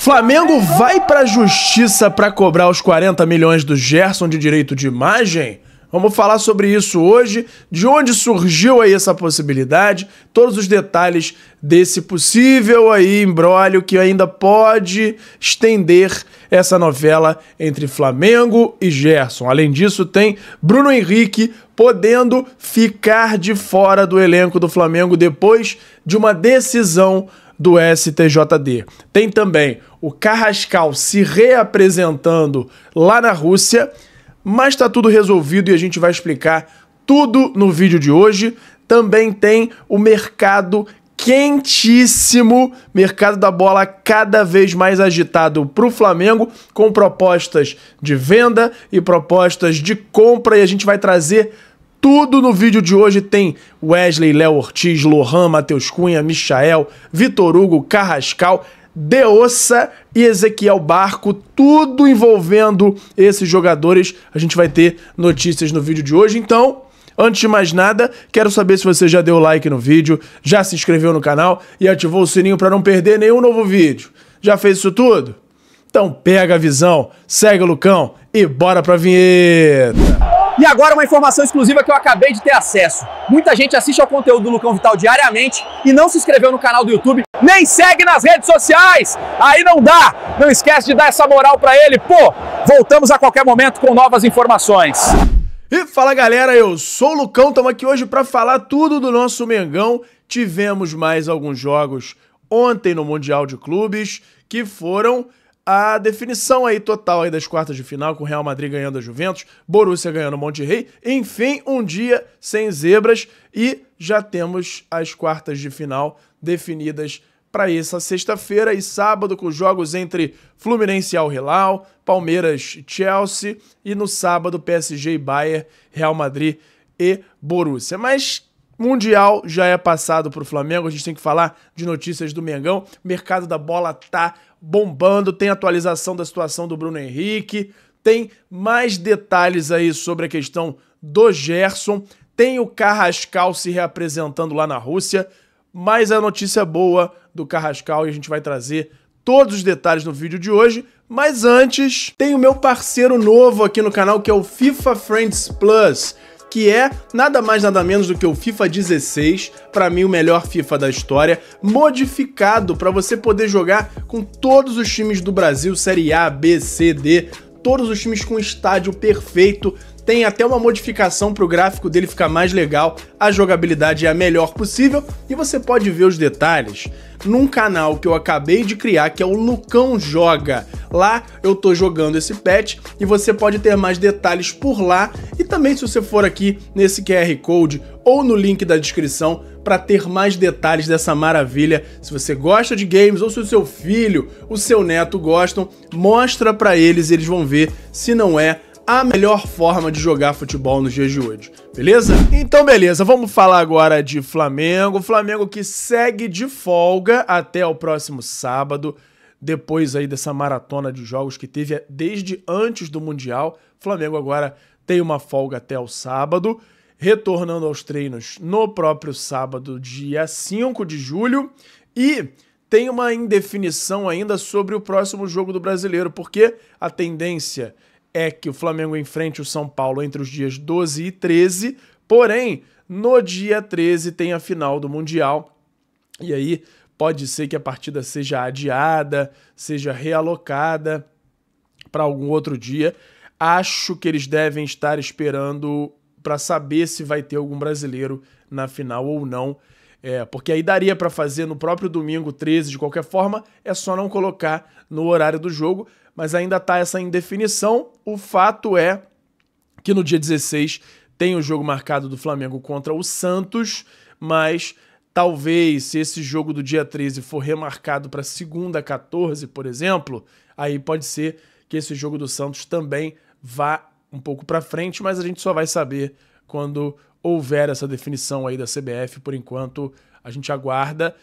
Flamengo vai pra justiça pra cobrar os 40 milhões do Gerson de direito de imagem? Vamos falar sobre isso hoje, de onde surgiu aí essa possibilidade, todos os detalhes desse possível aí imbróglio que ainda pode estender essa novela entre Flamengo e Gerson. Além disso, tem Bruno Henrique podendo ficar de fora do elenco do Flamengo depois de uma decisão do STJD. Tem também o Carrascal se reapresentando lá na Rússia, mas tá tudo resolvido e a gente vai explicar tudo no vídeo de hoje. Também tem o mercado quentíssimo, mercado da bola cada vez mais agitado para o Flamengo, com propostas de venda e propostas de compra, e a gente vai trazer tudo no vídeo de hoje. Tem Wesley, Léo Ortiz, Lohan, Matheus Cunha, Michael, Vitor Hugo, Carrascal, Deossa e Ezequiel Barco, tudo envolvendo esses jogadores. A gente vai ter notícias no vídeo de hoje. Então, antes de mais nada, quero saber se você já deu like no vídeo, já se inscreveu no canal e ativou o sininho para não perder nenhum novo vídeo. Já fez isso tudo? Então pega a visão, segue o Lucão e bora pra vinheta! E agora uma informação exclusiva que eu acabei de ter acesso. Muita gente assiste ao conteúdo do Lucão Vital diariamente e não se inscreveu no canal do YouTube, nem segue nas redes sociais. Aí não dá! Não esquece de dar essa moral pra ele, pô! Voltamos a qualquer momento com novas informações. E fala galera, eu sou o Lucão, estamos aqui hoje para falar tudo do nosso Mengão. Tivemos mais alguns jogos ontem no Mundial de Clubes, que foram a definição aí total aí das quartas de final, com o Real Madrid ganhando a Juventus, Borussia ganhando o Monterrey, enfim, um dia sem zebras e já temos as quartas de final definidas para essa sexta-feira e sábado, com jogos entre Fluminense e Al Hilal, Palmeiras e Chelsea, e no sábado PSG e Bayern, Real Madrid e Borussia. Mas Mundial já é passado para o Flamengo, a gente tem que falar de notícias do Mengão, o mercado da bola tá bombando, tem atualização da situação do Bruno Henrique, tem mais detalhes aí sobre a questão do Gerson, tem o Carrascal se reapresentando lá na Rússia, mas a notícia boa do Carrascal e a gente vai trazer todos os detalhes no vídeo de hoje. Mas antes, tem o meu parceiro novo aqui no canal, que é o FIFA Friends Plus, que é nada mais nada menos do que o FIFA 16, para mim o melhor FIFA da história, modificado para você poder jogar com todos os times do Brasil, Série A, B, C, D, todos os times com estádio perfeito. Tem até uma modificação para o gráfico dele ficar mais legal, a jogabilidade é a melhor possível e você pode ver os detalhes num canal que eu acabei de criar, que é o Lucão Joga. Lá eu tô jogando esse patch e você pode ter mais detalhes por lá e também se você for aqui nesse QR Code ou no link da descrição para ter mais detalhes dessa maravilha. Se você gosta de games ou se o seu filho, o seu neto gostam, mostra para eles e eles vão ver se não é a melhor forma de jogar futebol nos dias de hoje, beleza? Então beleza, vamos falar agora de Flamengo. Flamengo que segue de folga até o próximo sábado, depois aí dessa maratona de jogos que teve desde antes do Mundial. Flamengo agora tem uma folga até o sábado, retornando aos treinos no próprio sábado, dia 5 de julho, e tem uma indefinição ainda sobre o próximo jogo do Brasileiro, porque a tendência é que o Flamengo enfrente o São Paulo entre os dias 12 e 13, porém, no dia 13 tem a final do Mundial, e aí pode ser que a partida seja adiada, seja realocada para algum outro dia. Acho que eles devem estar esperando para saber se vai ter algum brasileiro na final ou não, porque aí daria para fazer no próprio domingo 13 de qualquer forma, é só não colocar no horário do jogo, mas ainda tá essa indefinição. O fato é que no dia 16 tem o jogo marcado do Flamengo contra o Santos, mas talvez se esse jogo do dia 13 for remarcado para segunda 14, por exemplo, aí pode ser que esse jogo do Santos também vá um pouco para frente, mas a gente só vai saber quando houver essa definição aí da CBF. Por enquanto a gente aguarda.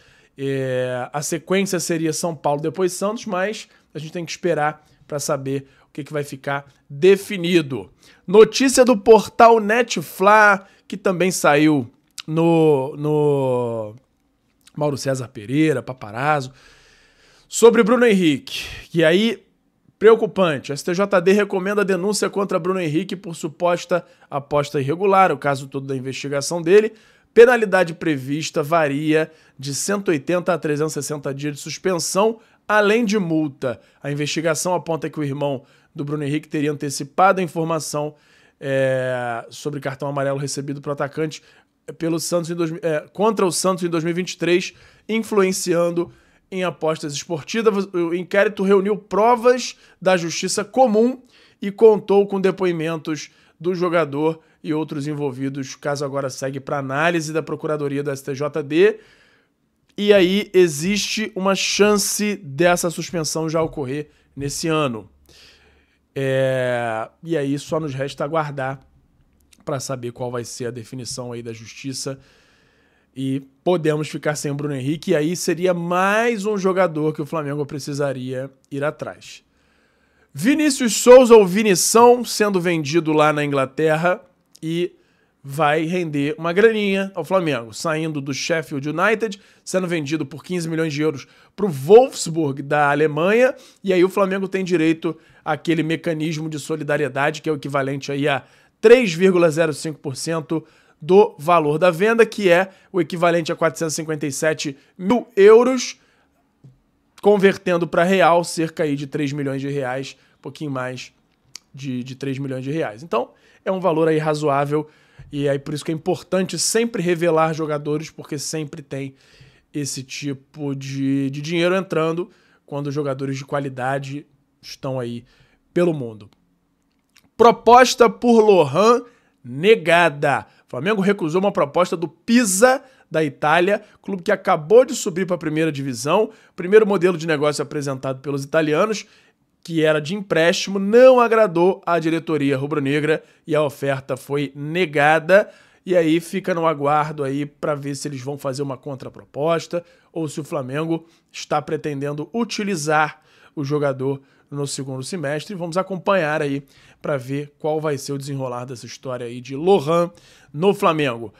A sequência seria São Paulo, depois Santos, mas a gente tem que esperar para saber o que vai ficar definido. Notícia do portal Netflix, que também saiu no Mauro César Pereira, Paparazzo, sobre Bruno Henrique, Que aí, preocupante, a STJD recomenda a denúncia contra Bruno Henrique por suposta aposta irregular, o caso todo da investigação dele. Penalidade prevista varia de 180 a 360 dias de suspensão, além de multa. A investigação aponta que o irmão do Bruno Henrique teria antecipado a informação sobre cartão amarelo recebido para o atacante pelo Santos contra o Santos em 2023, influenciando em apostas esportivas. O inquérito reuniu provas da justiça comum e contou com depoimentos do jogador e outros envolvidos. O caso agora segue para análise da Procuradoria do STJD. E aí existe uma chance dessa suspensão já ocorrer nesse ano. E aí só nos resta aguardar para saber qual vai ser a definição aí da justiça. E podemos ficar sem o Bruno Henrique. E aí seria mais um jogador que o Flamengo precisaria ir atrás. Vinícius Souza ou Vinição sendo vendido lá na Inglaterra e vai render uma graninha ao Flamengo. Saindo do Sheffield United, sendo vendido por 15 milhões de euros para o Wolfsburg da Alemanha. E aí o Flamengo tem direito àquele mecanismo de solidariedade que é o equivalente aí a 3,05% do valor da venda, que é o equivalente a 457 mil euros, convertendo para real, cerca aí de 3 milhões de reais, um pouquinho mais de 3 milhões de reais. Então, é um valor aí razoável, e aí por isso que é importante sempre revelar jogadores, porque sempre tem esse tipo de dinheiro entrando quando jogadores de qualidade estão aí pelo mundo. Proposta por Lohan negada. O Flamengo recusou uma proposta do Pisa da Itália, clube que acabou de subir para a primeira divisão. O primeiro modelo de negócio apresentado pelos italianos, que era de empréstimo, não agradou à diretoria rubro-negra e a oferta foi negada. E aí fica no aguardo aí para ver se eles vão fazer uma contraproposta ou se o Flamengo está pretendendo utilizar o jogador no segundo semestre. Vamos acompanhar aí para ver qual vai ser o desenrolar dessa história aí de Lohan no Flamengo.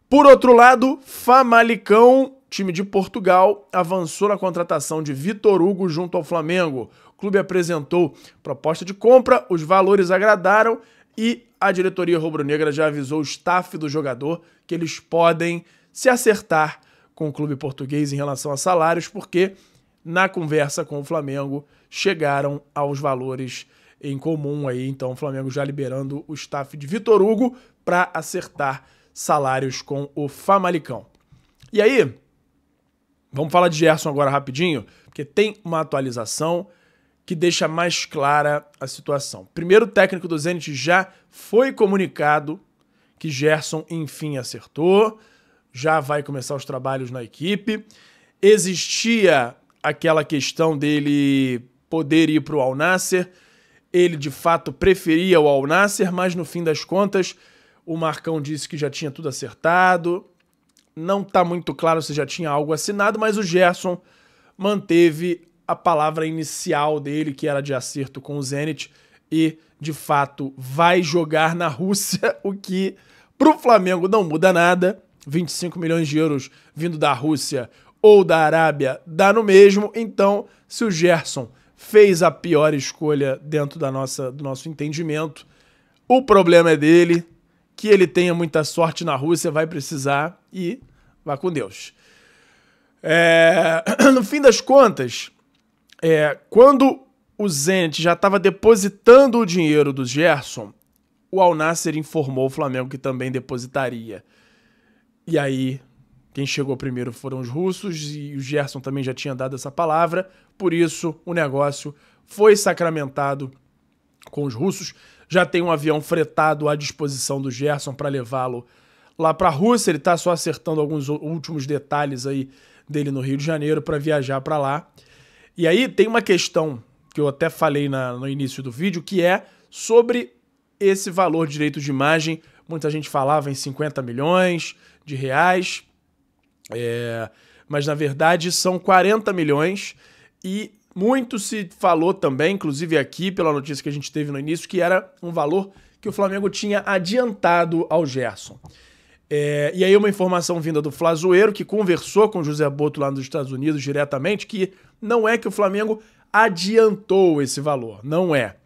Por outro lado, Famalicão, time de Portugal, avançou na contratação de Vitor Hugo junto ao Flamengo. O clube apresentou proposta de compra, os valores agradaram e a diretoria rubro-negra já avisou o staff do jogador que eles podem se acertar com o clube português em relação a salários, porque na conversa com o Flamengo chegaram aos valores em comum aí, então o Flamengo já liberando o staff de Vitor Hugo para acertar salários com o Famalicão. E aí, vamos falar de Gerson agora rapidinho, porque tem uma atualização que deixa mais clara a situação. Primeiro, o técnico do Zenit já foi comunicado que Gerson enfim acertou, já vai começar os trabalhos na equipe. Existia aquela questão dele poder ir para o Al Nassr. Ele, de fato, preferia o Al Nassr, mas no fim das contas, o Marcão disse que já tinha tudo acertado. Não está muito claro se já tinha algo assinado, mas o Gerson manteve a palavra inicial dele, que era de acerto com o Zenit, e, de fato, vai jogar na Rússia, o que, para o Flamengo, não muda nada. 25 milhões de euros vindo da Rússia ou da Arábia dá no mesmo. Então, se o Gerson fez a pior escolha dentro do nosso entendimento, o problema é dele, que ele tenha muita sorte na Rússia, vai precisar e vá com Deus. No fim das contas, quando o Zenit já estava depositando o dinheiro do Gerson, o Al Nassr informou o Flamengo que também depositaria. E aí, quem chegou primeiro foram os russos e o Gerson também já tinha dado essa palavra, por isso o negócio foi sacramentado com os russos. Já tem um avião fretado à disposição do Gerson para levá-lo lá para a Rússia. Ele está só acertando alguns últimos detalhes aí dele no Rio de Janeiro para viajar para lá. E aí tem uma questão que eu até falei no início do vídeo, que é sobre esse valor de direitos de imagem. Muita gente falava em 50 milhões de reais, mas na verdade são 40 milhões e muito se falou também, inclusive aqui pela notícia que a gente teve no início, que era um valor que o Flamengo tinha adiantado ao Gerson. E aí uma informação vinda do Flazoeiro, que conversou com o José Boto lá nos Estados Unidos diretamente, que não é que o Flamengo adiantou esse valor. Não é.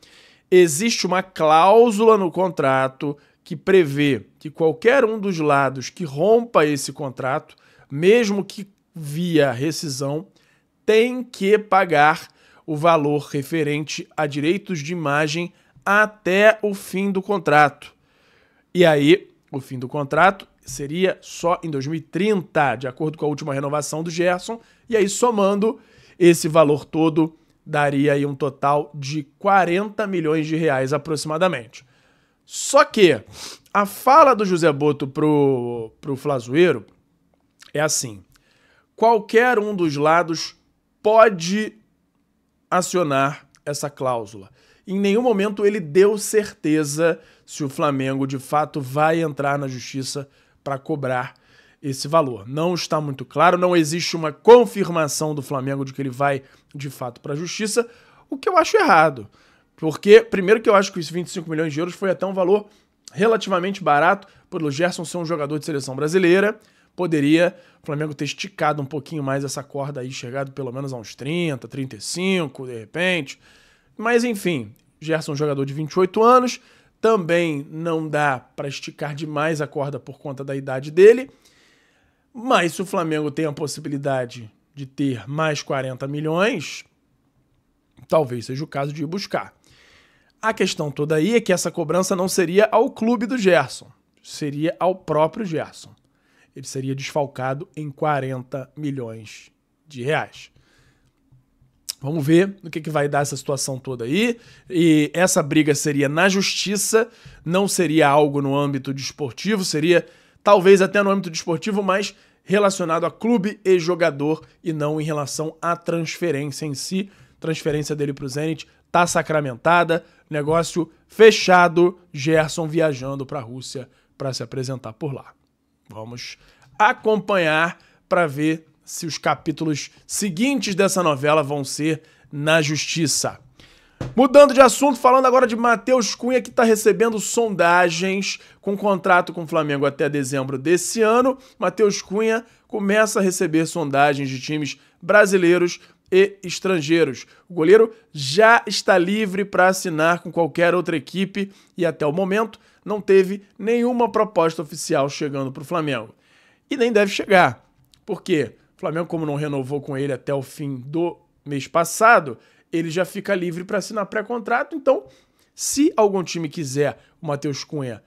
Existe uma cláusula no contrato que prevê que qualquer um dos lados que rompa esse contrato, mesmo que via rescisão, tem que pagar o valor referente a direitos de imagem até o fim do contrato. E aí, o fim do contrato seria só em 2030, de acordo com a última renovação do Gerson, e aí somando esse valor todo, daria aí um total de 40 milhões de reais aproximadamente. Só que a fala do José Botto pro Flazoeiro é assim: qualquer um dos lados pode acionar essa cláusula. Em nenhum momento ele deu certeza se o Flamengo de fato vai entrar na justiça para cobrar esse valor. Não está muito claro, não existe uma confirmação do Flamengo de que ele vai de fato para a justiça, o que eu acho errado. Porque, primeiro que eu acho que os 25 milhões de euros foi até um valor relativamente barato, pelo Gerson ser um jogador de seleção brasileira, poderia o Flamengo ter esticado um pouquinho mais essa corda aí, chegado pelo menos a uns 30, 35, de repente. Mas enfim, Gerson é um jogador de 28 anos, também não dá para esticar demais a corda por conta da idade dele, mas se o Flamengo tem a possibilidade de ter mais 40 milhões, talvez seja o caso de ir buscar. A questão toda aí é que essa cobrança não seria ao clube do Gerson, seria ao próprio Gerson. Ele seria desfalcado em 40 milhões de reais. Vamos ver no que vai dar essa situação toda aí. E essa briga seria na justiça, não seria algo no âmbito desportivo, seria talvez até no âmbito desportivo, mas relacionado a clube e jogador e não em relação à transferência em si. Transferência dele para o Zenit tá sacramentada, negócio fechado, Gerson viajando para a Rússia para se apresentar por lá. Vamos acompanhar para ver se os capítulos seguintes dessa novela vão ser na justiça. Mudando de assunto, falando agora de Matheus Cunha, que está recebendo sondagens com contrato com o Flamengo até dezembro desse ano. Matheus Cunha começa a receber sondagens de times brasileiros e estrangeiros. O goleiro já está livre para assinar com qualquer outra equipe e até o momento não teve nenhuma proposta oficial chegando para o Flamengo. E nem deve chegar. Por quê? O Flamengo, como não renovou com ele até o fim do mês passado, ele já fica livre para assinar pré-contrato. Então, se algum time quiser o Matheus Cunha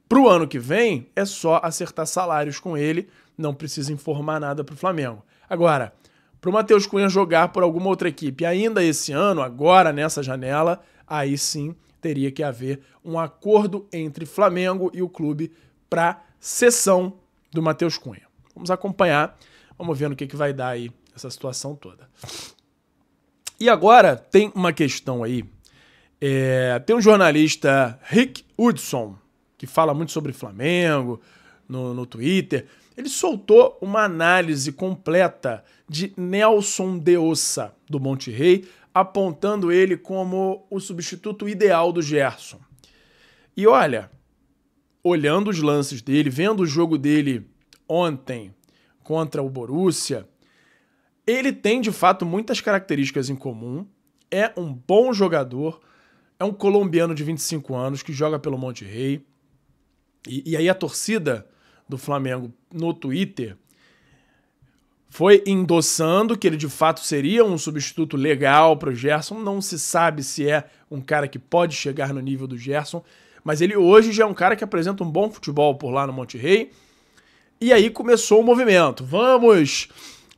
para o ano que vem, é só acertar salários com ele, não precisa informar nada para o Flamengo. Agora, para o Matheus Cunha jogar por alguma outra equipe ainda esse ano, agora nessa janela, aí sim teria que haver um acordo entre Flamengo e o clube para cessão do Matheus Cunha. Vamos acompanhar, vamos ver no que vai dar aí essa situação toda. E agora tem uma questão aí, tem um jornalista, Rick Hudson, que fala muito sobre Flamengo no Twitter. Ele soltou uma análise completa de Nelson de Ossa, do Monterrey, apontando ele como o substituto ideal do Gerson. E olha, olhando os lances dele, vendo o jogo dele ontem contra o Borussia, ele tem de fato muitas características em comum, é um bom jogador, é um colombiano de 25 anos que joga pelo Monterrey. E aí a torcida do Flamengo no Twitter foi endossando que ele de fato seria um substituto legal para o Gerson. Não se sabe se é um cara que pode chegar no nível do Gerson, mas ele hoje já é um cara que apresenta um bom futebol por lá no Monterrey. E aí começou o movimento. Vamos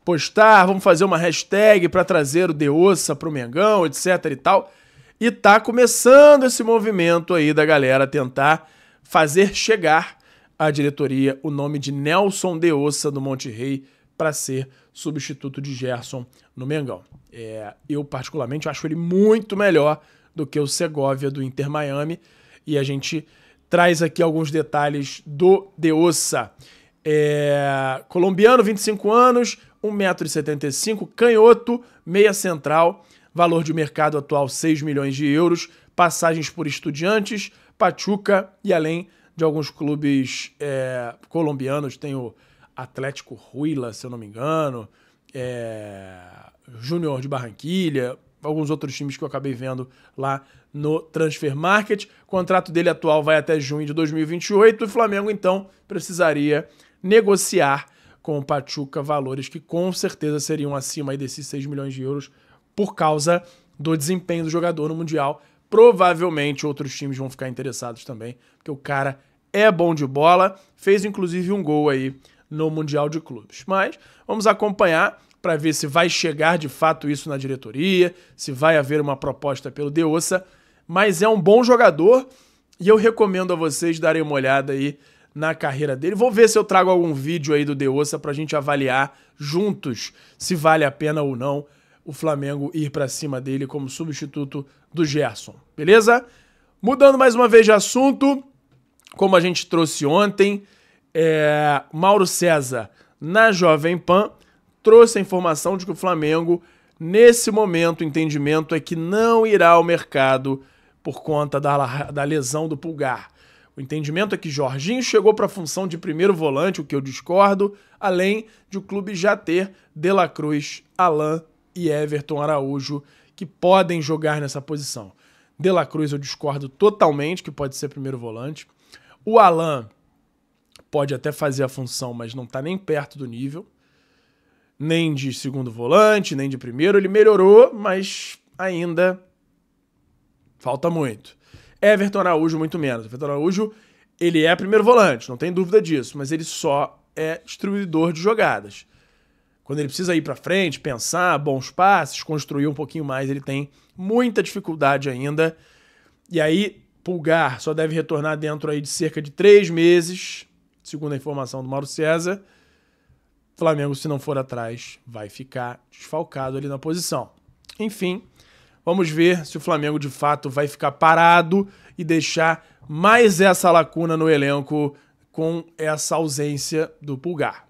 postar, vamos fazer uma hashtag para trazer o De Ossa para o Mengão, etc e tal. E tá começando esse movimento aí da galera tentar fazer chegar à diretoria o nome de Nelson de Ossa do Monterrey para ser substituto de Gerson no Mengão. Eu particularmente acho ele muito melhor do que o Segovia do Inter Miami, e a gente traz aqui alguns detalhes do de Ossa. Colombiano, 25 anos, 1,75 m, canhoto, meia central, valor de mercado atual 6 milhões de euros, passagens por Estudiantes, Pachuca e além de alguns clubes colombianos, tem o Atlético Huila, se eu não me engano, Júnior de Barranquilha, alguns outros times que eu acabei vendo lá no Transfer Market. O contrato dele atual vai até junho de 2028 e o Flamengo, então, precisaria negociar com o Pachuca valores que com certeza seriam acima aí desses 6 milhões de euros por causa do desempenho do jogador no Mundial. Provavelmente outros times vão ficar interessados também, porque o cara é bom de bola, fez inclusive um gol aí no Mundial de Clubes. Mas vamos acompanhar para ver se vai chegar de fato isso na diretoria, se vai haver uma proposta pelo De Ossa, mas é um bom jogador e eu recomendo a vocês darem uma olhada aí na carreira dele. Vou ver se eu trago algum vídeo aí do De Ossa pra gente avaliar juntos se vale a pena ou não o Flamengo ir pra cima dele como substituto do Gerson, beleza? Mudando mais uma vez de assunto, como a gente trouxe ontem, Mauro César, na Jovem Pan, trouxe a informação de que o Flamengo, nesse momento, o entendimento é que não irá ao mercado por conta da lesão do Pulgar. O entendimento é que Jorginho chegou para a função de primeiro volante, o que eu discordo, além de o clube já ter De La Cruz, Alan e Everton Araújo, que podem jogar nessa posição. De La Cruz eu discordo totalmente, que pode ser primeiro volante. O Alan pode até fazer a função, mas não está nem perto do nível. Nem de segundo volante, nem de primeiro. Ele melhorou, mas ainda falta muito. Everton Araújo, muito menos. Everton Araújo, ele é primeiro volante, não tem dúvida disso, mas ele só é distribuidor de jogadas. Quando ele precisa ir para frente, pensar, bons passes, construir um pouquinho mais, ele tem muita dificuldade ainda. E aí, Pulgar só deve retornar dentro aí de cerca de 3 meses, segundo a informação do Mauro César. O Flamengo, se não for atrás, vai ficar desfalcado ali na posição. Enfim, vamos ver se o Flamengo de fato vai ficar parado e deixar mais essa lacuna no elenco com essa ausência do Pulgar.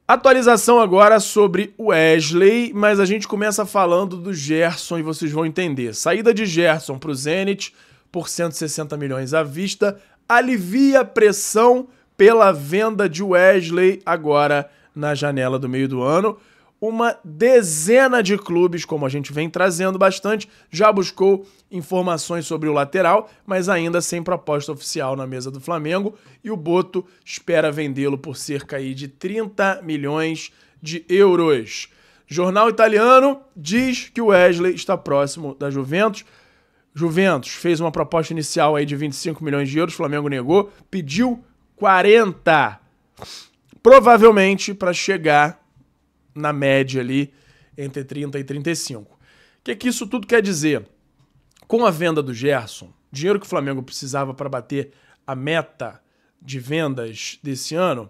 Atualização agora sobre o Wesley, mas a gente começa falando do Gerson e vocês vão entender. Saída de Gerson para o Zenit por 160 milhões à vista alivia a pressão pela venda de Wesley agora na janela do meio do ano. Uma dezena de clubes, como a gente vem trazendo bastante, já buscou informações sobre o lateral, mas ainda sem proposta oficial na mesa do Flamengo, e o Boto espera vendê-lo por cerca aí de 30 milhões de euros. Jornal italiano diz que o Wesley está próximo da Juventus. Juventus fez uma proposta inicial aí de 25 milhões de euros, o Flamengo negou, pediu 40, provavelmente para chegar na média ali, entre 30 e 35. O que isso tudo quer dizer? Com a venda do Gerson, dinheiro que o Flamengo precisava para bater a meta de vendas desse ano,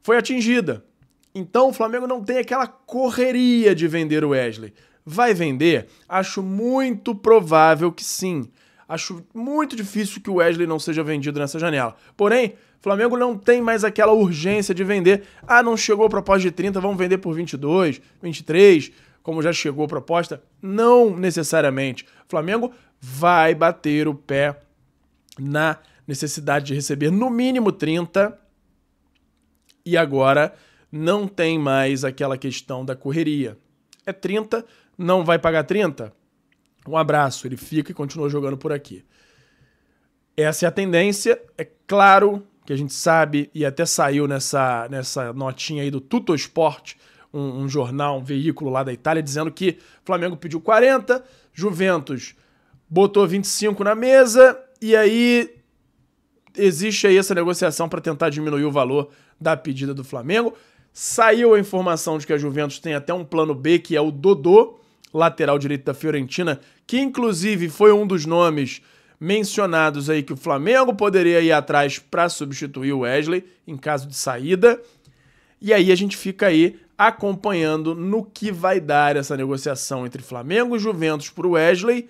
foi atingida. Então o Flamengo não tem aquela correria de vender o Wesley. Vai vender? Acho muito provável que sim. Acho muito difícil que o Wesley não seja vendido nessa janela. Porém, o Flamengo não tem mais aquela urgência de vender. Ah, não chegou a proposta de 30, vamos vender por 22, 23, como já chegou a proposta. Não necessariamente. O Flamengo vai bater o pé na necessidade de receber no mínimo 30 e agora não tem mais aquela questão da correria. É 30, não vai pagar 30? Um abraço, ele fica e continua jogando por aqui. Essa é a tendência, é claro que a gente sabe, e até saiu nessa notinha aí do Tuttosport, um jornal, um veículo lá da Itália, dizendo que o Flamengo pediu 40, Juventus botou 25 na mesa, e aí existe aí essa negociação para tentar diminuir o valor da pedida do Flamengo. Saiu a informação de que a Juventus tem até um plano B, que é o Dodô, lateral direito da Fiorentina, que inclusive foi um dos nomes mencionados aí que o Flamengo poderia ir atrás para substituir o Wesley em caso de saída. E aí a gente fica aí acompanhando no que vai dar essa negociação entre Flamengo e Juventus por Wesley,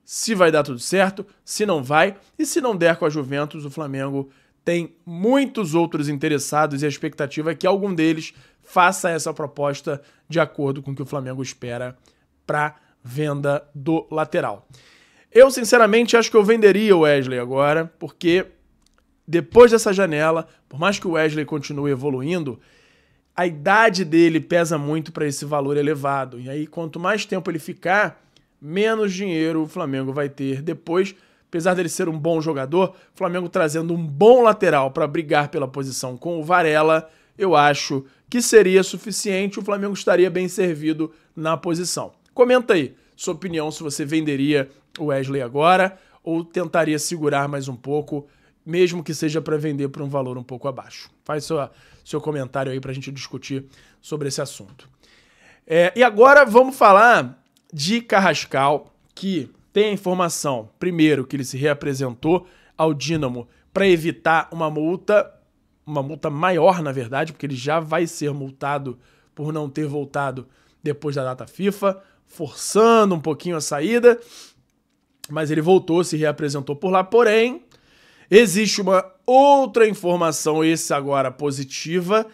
se vai dar tudo certo, se não vai, e se não der com a Juventus, o Flamengo tem muitos outros interessados e a expectativa é que algum deles faça essa proposta de acordo com o que o Flamengo espera para venda do lateral. Eu, sinceramente, acho que eu venderia o Wesley agora, porque depois dessa janela, por mais que o Wesley continue evoluindo, a idade dele pesa muito para esse valor elevado. E aí, quanto mais tempo ele ficar, menos dinheiro o Flamengo vai ter depois. Apesar dele ser um bom jogador, o Flamengo trazendo um bom lateral para brigar pela posição com o Varela, eu acho que seria suficiente, o Flamengo estaria bem servido na posição. Comenta aí sua opinião, se você venderia o Wesley agora ou tentaria segurar mais um pouco, mesmo que seja para vender por um valor um pouco abaixo. Faz seu comentário aí para a gente discutir sobre esse assunto. E agora vamos falar de Carrascal, que tem a informação, primeiro, que ele se reapresentou ao Dínamo para evitar uma multa maior, na verdade, porque ele já vai ser multado por não ter voltado depois da data FIFA, forçando um pouquinho a saída, mas ele voltou, se reapresentou por lá. Porém, existe uma outra informação, esse agora positiva,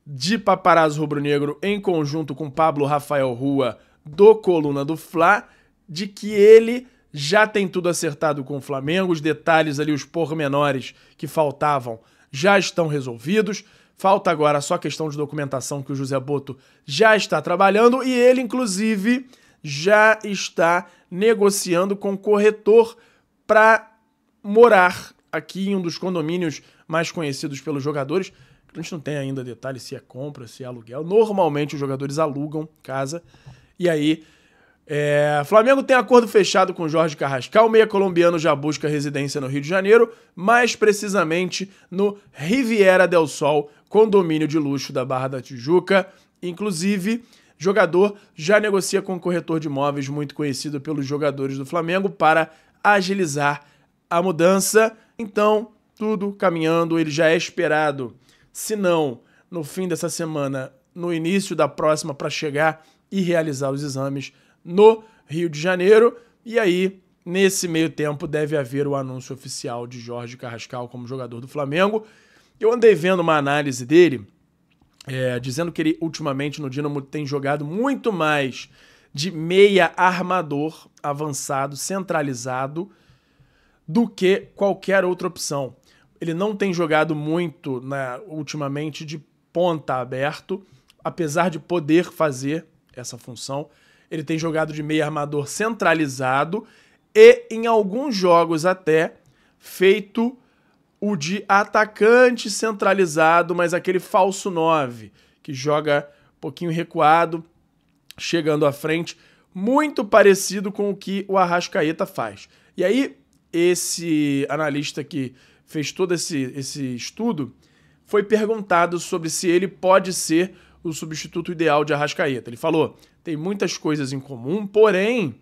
de Paparazzo Rubro-Negro em conjunto com Pablo Rafael Rua, do Coluna do Fla, de que ele já tem tudo acertado com o Flamengo, os detalhes ali, os pormenores que faltavam já estão resolvidos, falta agora só a questão de documentação que o José Botto já está trabalhando e ele, inclusive, já está negociando com o corretor para morar aqui em um dos condomínios mais conhecidos pelos jogadores. A gente não tem ainda detalhes se é compra, se é aluguel. Normalmente os jogadores alugam casa e aí Flamengo tem acordo fechado com Jorge Carrascal, o meia colombiano já busca residência no Rio de Janeiro, mais precisamente no Riviera del Sol, condomínio de luxo da Barra da Tijuca. Inclusive, jogador já negocia com um corretor de imóveis muito conhecido pelos jogadores do Flamengo para agilizar a mudança. Então, tudo caminhando, ele já é esperado, se não no fim dessa semana, no início da próxima, para chegar e realizar os exames no Rio de Janeiro, e aí, nesse meio tempo, deve haver o anúncio oficial de Jorge Carrascal como jogador do Flamengo. Eu andei vendo uma análise dele, dizendo que ele, ultimamente, no Dínamo tem jogado muito mais de meia armador avançado, centralizado, do que qualquer outra opção. Ele não tem jogado muito, ultimamente, de ponta aberto, apesar de poder fazer essa função. Ele tem jogado de meio armador centralizado e, em alguns jogos até, feito o de atacante centralizado, mas aquele falso 9, que joga um pouquinho recuado, chegando à frente, muito parecido com o que o Arrascaeta faz. E aí, esse analista que fez todo esse estudo foi perguntado sobre se ele pode ser o substituto ideal de Arrascaeta. Ele falou: tem muitas coisas em comum, porém,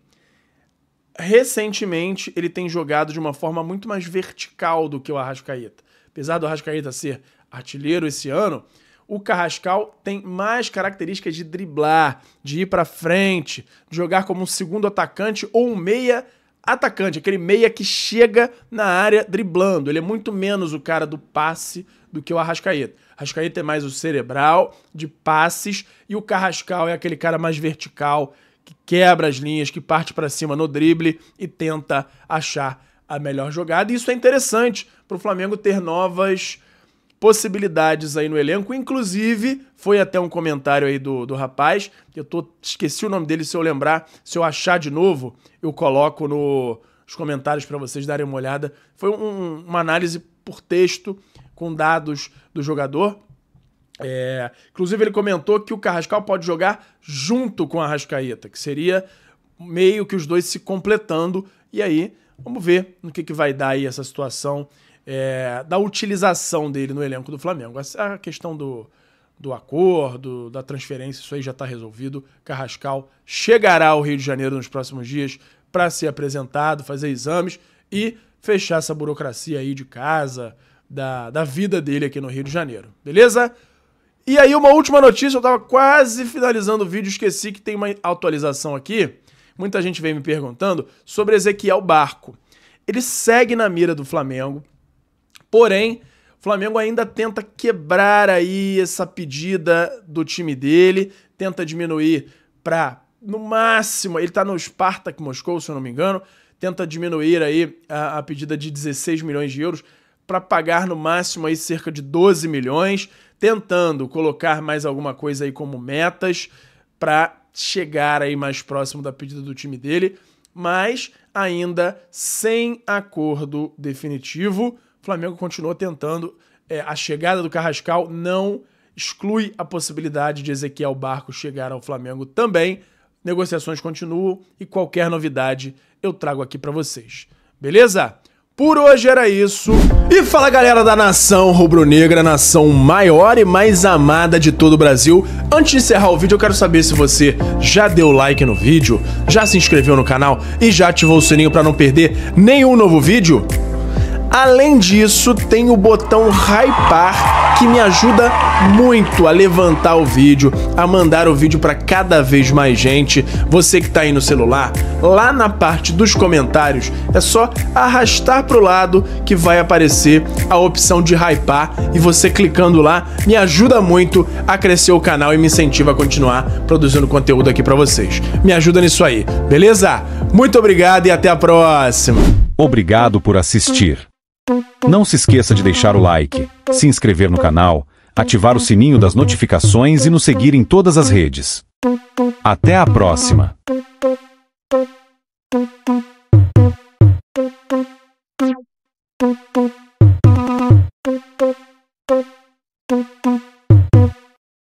recentemente ele tem jogado de uma forma muito mais vertical do que o Arrascaeta. Apesar do Arrascaeta ser artilheiro esse ano, o Carrascal tem mais características de driblar, de ir para frente, de jogar como um segundo atacante ou um meia atacante, aquele meia que chega na área driblando. Ele é muito menos o cara do passe do que o Arrascaeta. Arrascaeta é mais o cerebral, de passes, e o Carrascal é aquele cara mais vertical, que quebra as linhas, que parte para cima no drible e tenta achar a melhor jogada. E isso é interessante para o Flamengo ter novas possibilidades aí no elenco. Inclusive, foi até um comentário aí do rapaz, esqueci o nome dele, se eu lembrar, se eu achar de novo, eu coloco nos comentários para vocês darem uma olhada. Foi uma análise por texto, com dados do jogador. Inclusive, ele comentou que o Carrascal pode jogar junto com a Arrascaeta, que seria meio que os dois se completando. E aí, vamos ver no que vai dar aí essa situação da utilização dele no elenco do Flamengo. A questão do acordo, da transferência, isso aí já está resolvido. Carrascal chegará ao Rio de Janeiro nos próximos dias para ser apresentado, fazer exames e fechar essa burocracia aí de casa, da vida dele aqui no Rio de Janeiro. Beleza? E aí, uma última notícia, eu tava quase finalizando o vídeo, esqueci que tem uma atualização aqui. Muita gente vem me perguntando sobre Ezequiel Barco. Ele segue na mira do Flamengo, porém, o Flamengo ainda tenta quebrar aí essa pedida do time dele, tenta diminuir para, no máximo, ele tá no Spartak Moscou, se eu não me engano, tenta diminuir aí a pedida de 16 milhões de euros para pagar no máximo aí cerca de 12 milhões, tentando colocar mais alguma coisa aí como metas para chegar aí mais próximo da pedida do time dele, mas ainda sem acordo definitivo. O Flamengo continua tentando. A chegada do Carrascal não exclui a possibilidade de Ezequiel Barcos chegar ao Flamengo também. Negociações continuam e qualquer novidade eu trago aqui para vocês. Beleza? Por hoje era isso. E fala, galera da nação rubro-negra, nação maior e mais amada de todo o Brasil. Antes de encerrar o vídeo, eu quero saber se você já deu like no vídeo, já se inscreveu no canal e já ativou o sininho para não perder nenhum novo vídeo. Além disso, tem o botão hypar, que me ajuda muito a levantar o vídeo, a mandar o vídeo para cada vez mais gente. Você que tá aí no celular, lá na parte dos comentários, é só arrastar pro lado que vai aparecer a opção de hypar, e você clicando lá me ajuda muito a crescer o canal e me incentiva a continuar produzindo conteúdo aqui para vocês. Me ajuda nisso aí, beleza? Muito obrigado e até a próxima. Obrigado por assistir. Não se esqueça de deixar o like, se inscrever no canal, ativar o sininho das notificações e nos seguir em todas as redes. Até a próxima!